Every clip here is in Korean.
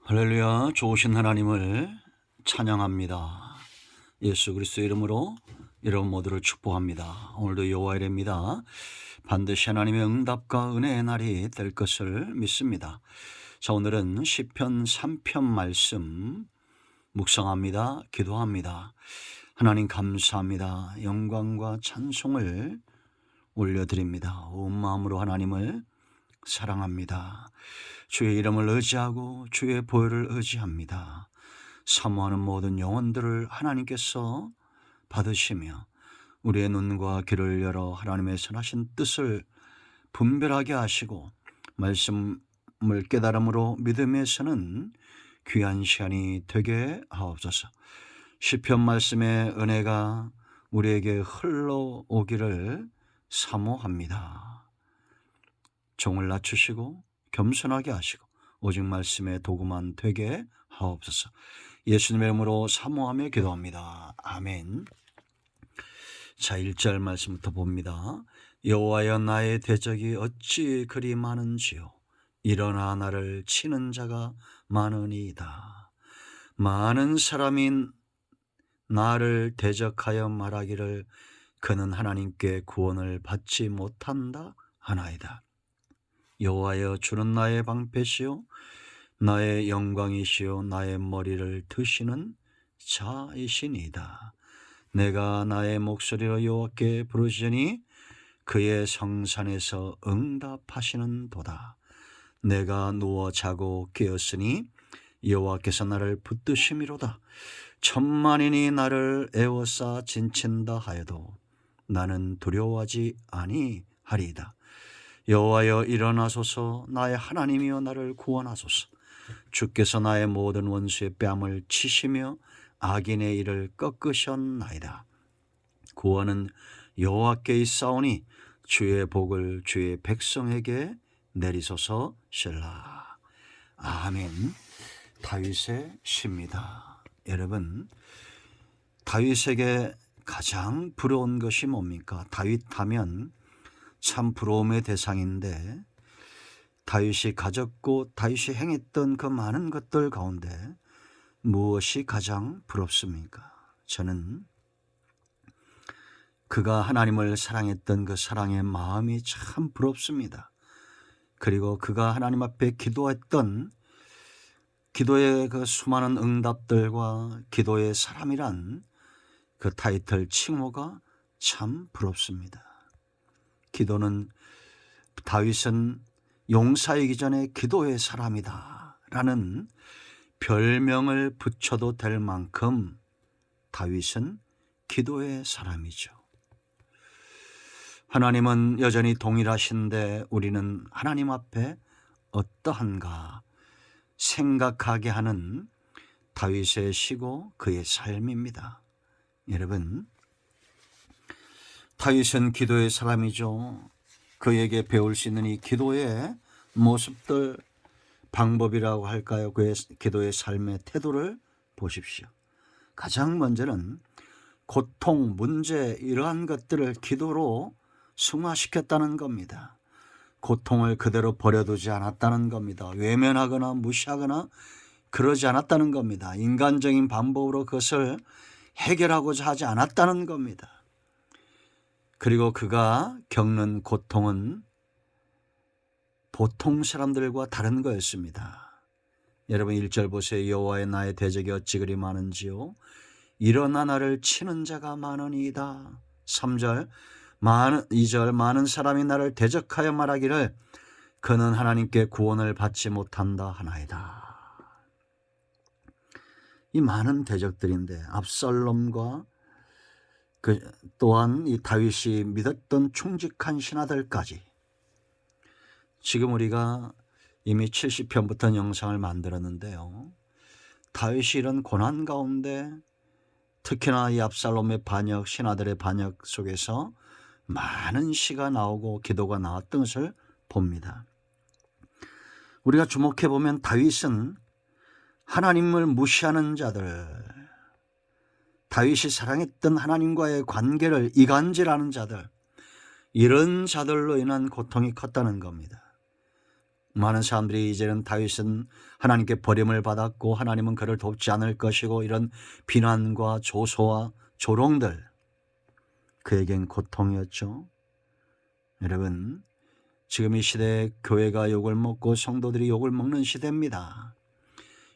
할렐루야. 좋으신 하나님을 찬양합니다. 예수 그리스도 이름으로 여러분 모두를 축복합니다. 오늘도 여호와의 일입니다. 반드시 하나님의 응답과 은혜의 날이 될 것을 믿습니다. 자, 오늘은 시편 3편 말씀 묵상합니다. 기도합니다. 하나님 감사합니다. 영광과 찬송을 올려드립니다. 온 마음으로 하나님을 사랑합니다. 주의 이름을 의지하고 주의 보혈을 의지합니다. 사모하는 모든 영혼들을 하나님께서 받으시며 우리의 눈과 귀를 열어 하나님의 선하신 뜻을 분별하게 하시고 말씀을 깨달음으로 믿음에 서는 귀한 시간이 되게 하옵소서. 시편 말씀의 은혜가 우리에게 흘러오기를 사모합니다. 종을 낮추시고 겸손하게 하시고 오직 말씀의 도구만 되게 하옵소서. 예수님의 이름으로 사모하며 기도합니다. 아멘. 자, 1절 말씀부터 봅니다. 여호와여, 나의 대적이 어찌 그리 많은지요. 일어나 나를 치는 자가 많으니이다. 많은 사람이 나를 대적하여 말하기를 그는 하나님께 구원을 받지 못한다 하나이다. 여호와여, 주는 나의 방패시요 나의 영광이시요 나의 머리를 드시는 자이시니이다. 내가 나의 목소리로 여호와께 부르짖으니 그의 성산에서 응답하시는도다. 내가 누워 자고 깨었으니 여호와께서 나를 붙드심이로다. 천만인이 나를 에워싸 진친다 하여도 나는 두려워하지 아니하리이다. 여호와여, 일어나소서. 나의 하나님이여, 나를 구원하소서. 주께서 나의 모든 원수의 뺨을 치시며 악인의 일을 꺾으셨나이다. 구원은 여호와께 있사오니 주의 복을 주의 백성에게 내리소서. 셀라. 아멘. 다윗의 시입니다. 여러분, 다윗에게 가장 부러운 것이 뭡니까? 다윗 하면 참 부러움의 대상인데, 다윗이 가졌고 다윗이 행했던 그 많은 것들 가운데 무엇이 가장 부럽습니까? 저는 그가 하나님을 사랑했던 그 사랑의 마음이 참 부럽습니다. 그리고 그가 하나님 앞에 기도했던 기도의 그 수많은 응답들과 기도의 사람이란 그 타이틀 칭호가 참 부럽습니다. 기도는, 다윗은 용사이기 전에 기도의 사람이다 라는 별명을 붙여도 될 만큼 다윗은 기도의 사람이죠. 하나님은 여전히 동일하신데 우리는 하나님 앞에 어떠한가 생각하게 하는 다윗의 시고 그의 삶입니다. 여러분, 다윗은 기도의 사람이죠. 그에게 배울 수 있는 이 기도의 모습들, 방법이라고 할까요? 그의 기도의 삶의 태도를 보십시오. 가장 먼저는 고통, 문제, 이러한 것들을 기도로 승화시켰다는 겁니다. 고통을 그대로 버려두지 않았다는 겁니다. 외면하거나 무시하거나 그러지 않았다는 겁니다. 인간적인 방법으로 그것을 해결하고자 하지 않았다는 겁니다. 그리고 그가 겪는 고통은 보통 사람들과 다른 거였습니다. 여러분, 1절 보세요. 여호와의 나의 대적이 어찌 그리 많은지요. 일어나 나를 치는 자가 많으니이다. 3절, 2절, 많은 사람이 나를 대적하여 말하기를 그는 하나님께 구원을 받지 못한다 하나이다. 이 많은 대적들인데 압살롬과 또한 이 다윗이 믿었던 충직한 신하들까지, 지금 우리가 이미 70편부터 영상을 만들었는데요. 다윗이 이런 고난 가운데 특히나 이 압살롬의 반역, 신하들의 반역 속에서 많은 시가 나오고 기도가 나왔던 것을 봅니다. 우리가 주목해 보면 다윗은 하나님을 무시하는 자들, 다윗이 사랑했던 하나님과의 관계를 이간질하는 자들, 이런 자들로 인한 고통이 컸다는 겁니다. 많은 사람들이 이제는 다윗은 하나님께 버림을 받았고 하나님은 그를 돕지 않을 것이고 이런 비난과 조소와 조롱들, 그에겐 고통이었죠. 여러분, 지금 이 시대에 교회가 욕을 먹고 성도들이 욕을 먹는 시대입니다.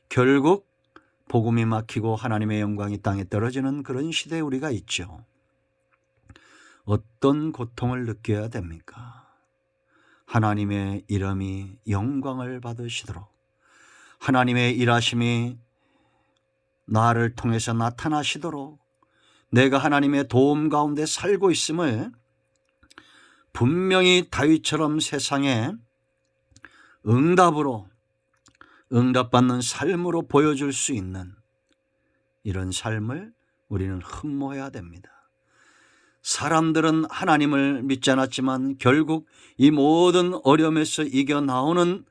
결국 복음이 막히고 하나님의 영광이 땅에 떨어지는 그런 시대에 우리가 있죠. 어떤 고통을 느껴야 됩니까? 하나님의 이름이 영광을 받으시도록 하나님의 일하심이 나를 통해서 나타나시도록 내가 하나님의 도움 가운데 살고 있음을 분명히 다윗처럼 세상에 응답받는 삶으로 보여줄 수 있는 이런 삶을 우리는 흠모해야 됩니다. 사람들은 하나님을 믿지 않았지만 결국 이 모든 어려움에서 이겨나오는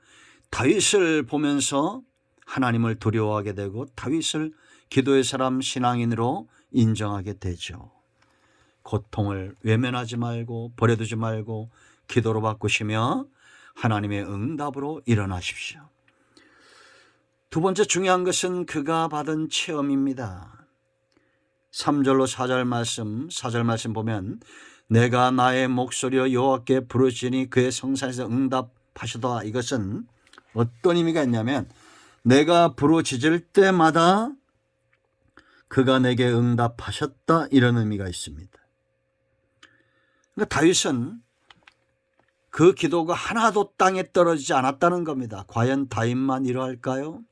다윗을 보면서 하나님을 두려워하게 되고 다윗을 기도의 사람, 신앙인으로 인정하게 되죠. 고통을 외면하지 말고 버려두지 말고 기도로 바꾸시며 하나님의 응답으로 일어나십시오. 두 번째 중요한 것은 그가 받은 체험입니다. 3절로 4절 말씀 보면 내가 나의 목소리로 여호와께 부르짖으니 그의 성산에서 응답하시더라. 이것은 어떤 의미가 있냐면 내가 부르짖을 때마다 그가 내게 응답하셨다, 이런 의미가 있습니다. 그러니까 다윗은 그 기도가 하나도 땅에 떨어지지 않았다는 겁니다. 과연 다윗만 이러할까요?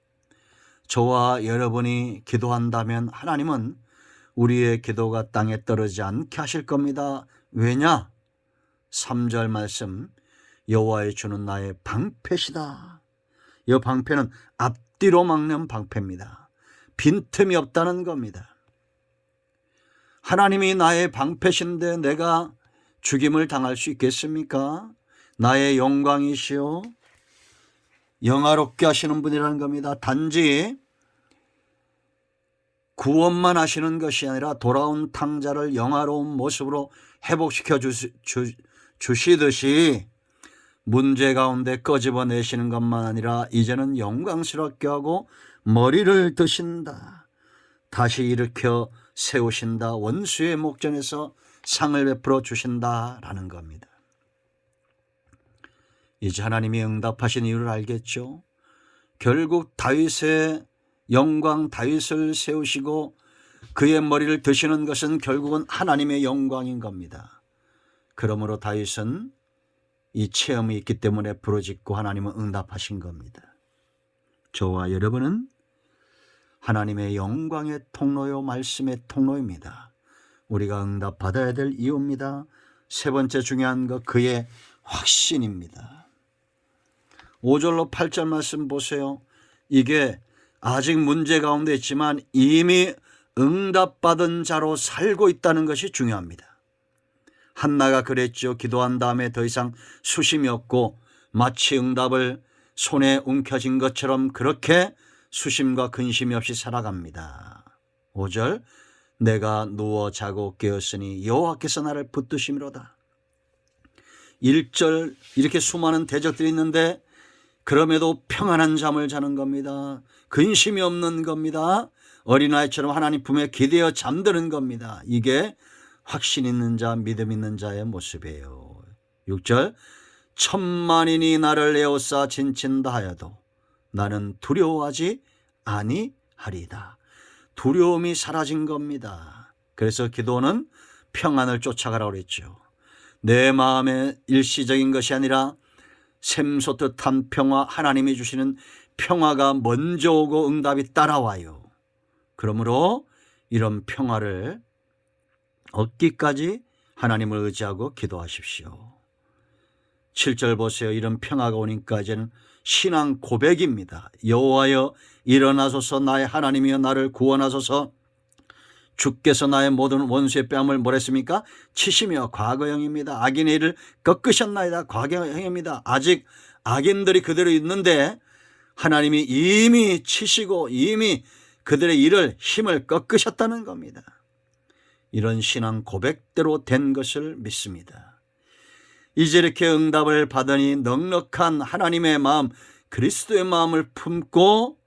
저와 여러분이 기도한다면 하나님은 우리의 기도가 땅에 떨어지지 않게 하실 겁니다. 왜냐? 3절 말씀, 여호와의 주는 나의 방패시다. 이 방패는 앞뒤로 막는 방패입니다. 빈틈이 없다는 겁니다. 하나님이 나의 방패신데 내가 죽임을 당할 수 있겠습니까? 나의 영광이시오 영화롭게 하시는 분이라는 겁니다. 단지 구원만 하시는 것이 아니라 돌아온 탕자를 영화로운 모습으로 회복시켜 주시듯이 문제 가운데 꺼집어내시는 것만 아니라 이제는 영광스럽게 하고 머리를 드신다. 다시 일으켜 세우신다. 원수의 목전에서 상을 베풀어 주신다라는 겁니다. 이제 하나님이 응답하신 이유를 알겠죠? 결국 다윗의 영광, 다윗을 세우시고 그의 머리를 드시는 것은 결국은 하나님의 영광인 겁니다. 그러므로 다윗은 이 체험이 있기 때문에 부르짖고 하나님은 응답하신 겁니다. 저와 여러분은 하나님의 영광의 통로요, 말씀의 통로입니다. 우리가 응답받아야 될 이유입니다. 세 번째 중요한 것, 그의 확신입니다. 5절로 8절 말씀 보세요. 이게 아직 문제 가운데 있지만 이미 응답받은 자로 살고 있다는 것이 중요합니다. 한나가 그랬죠. 기도한 다음에 더 이상 수심이 없고 마치 응답을 손에 움켜쥔 것처럼 그렇게 수심과 근심이 없이 살아갑니다. 5절, 내가 누워 자고 깨었으니 여호와께서 나를 붙드심이로다. 1절, 이렇게 수많은 대적들이 있는데 그럼에도 평안한 잠을 자는 겁니다. 근심이 없는 겁니다. 어린아이처럼 하나님 품에 기대어 잠드는 겁니다. 이게 확신 있는 자, 믿음 있는 자의 모습이에요. 6절, 천만인이 나를 에워싸 진친다 하여도 나는 두려워하지 아니하리이다. 두려움이 사라진 겁니다. 그래서 기도는 평안을 쫓아가라고 그랬죠. 내 마음의 일시적인 것이 아니라 샘솟듯한 평화, 하나님이 주시는 평화가 먼저 오고 응답이 따라와요. 그러므로 이런 평화를 얻기까지 하나님을 의지하고 기도하십시오. 7절 보세요. 이런 평화가 오니까 이제는 신앙 고백입니다. 여호와여 일어나소서, 나의 하나님이여 나를 구원하소서. 주께서 나의 모든 원수의 뺨을 뭐랬습니까? 치시며, 과거형입니다. 악인의 일을 꺾으셨나이다. 과거형입니다. 아직 악인들이 그대로 있는데 하나님이 이미 치시고 이미 그들의 일을, 힘을 꺾으셨다는 겁니다. 이런 신앙 고백대로 된 것을 믿습니다. 이제 이렇게 응답을 받으니 넉넉한 하나님의 마음, 그리스도의 마음을 품고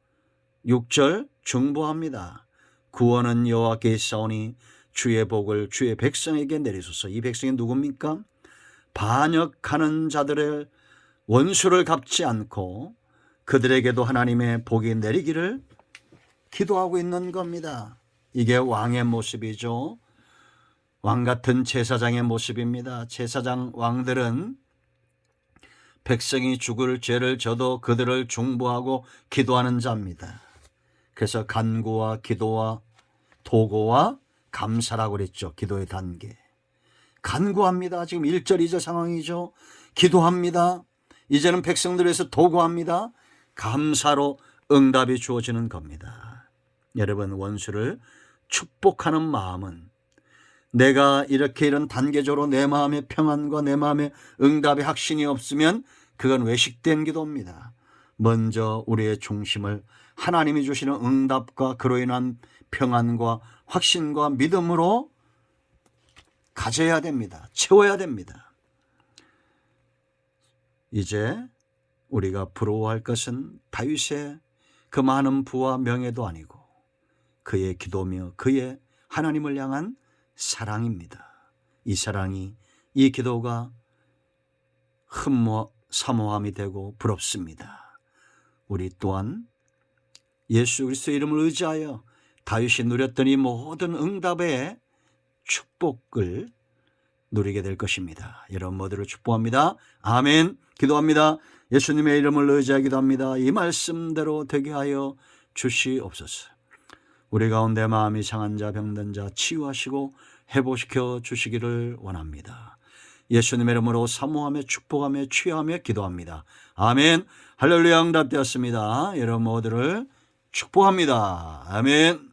6절 중보합니다. 구원은 여호와께 있사오니 주의 복을 주의 백성에게 내리소서. 이 백성이 누굽니까? 반역하는 자들의 원수를 갚지 않고 그들에게도 하나님의 복이 내리기를 기도하고 있는 겁니다. 이게 왕의 모습이죠. 왕 같은 제사장의 모습입니다. 제사장 왕들은 백성이 죽을 죄를 져도 그들을 중보하고 기도하는 자입니다. 그래서 간구와 기도와 도고와 감사라고 그랬죠. 기도의 단계. 간구합니다. 지금 1절 2절 상황이죠. 기도합니다. 이제는 백성들에서 도구합니다. 감사로 응답이 주어지는 겁니다. 여러분, 원수를 축복하는 마음은 내가 이렇게 이런 단계적으로 내 마음의 평안과 내 마음의 응답의 확신이 없으면 그건 외식된 기도입니다. 먼저 우리의 중심을 하나님이 주시는 응답과 그로 인한 평안과 확신과 믿음으로 가져야 됩니다. 채워야 됩니다. 이제 우리가 부러워할 것은 다윗의 그 많은 부와 명예도 아니고 그의 기도며 그의 하나님을 향한 사랑입니다. 이 사랑이, 이 기도가 사모함이 되고 부럽습니다. 우리 또한 예수 그리스도의 이름을 의지하여 다윗이 누렸던 이 모든 응답의 축복을 누리게 될 것입니다. 여러분 모두를 축복합니다. 아멘. 기도합니다. 예수님의 이름을 의지하여 기도합니다. 이 말씀대로 되게 하여 주시옵소서. 우리 가운데 마음이 상한 자, 병든 자 치유하시고 회복시켜 주시기를 원합니다. 예수님의 이름으로 사모하며 축복하며 취하며 기도합니다. 아멘. 할렐루야. 응답되었습니다. 여러분 모두를 축복합니다. 아멘.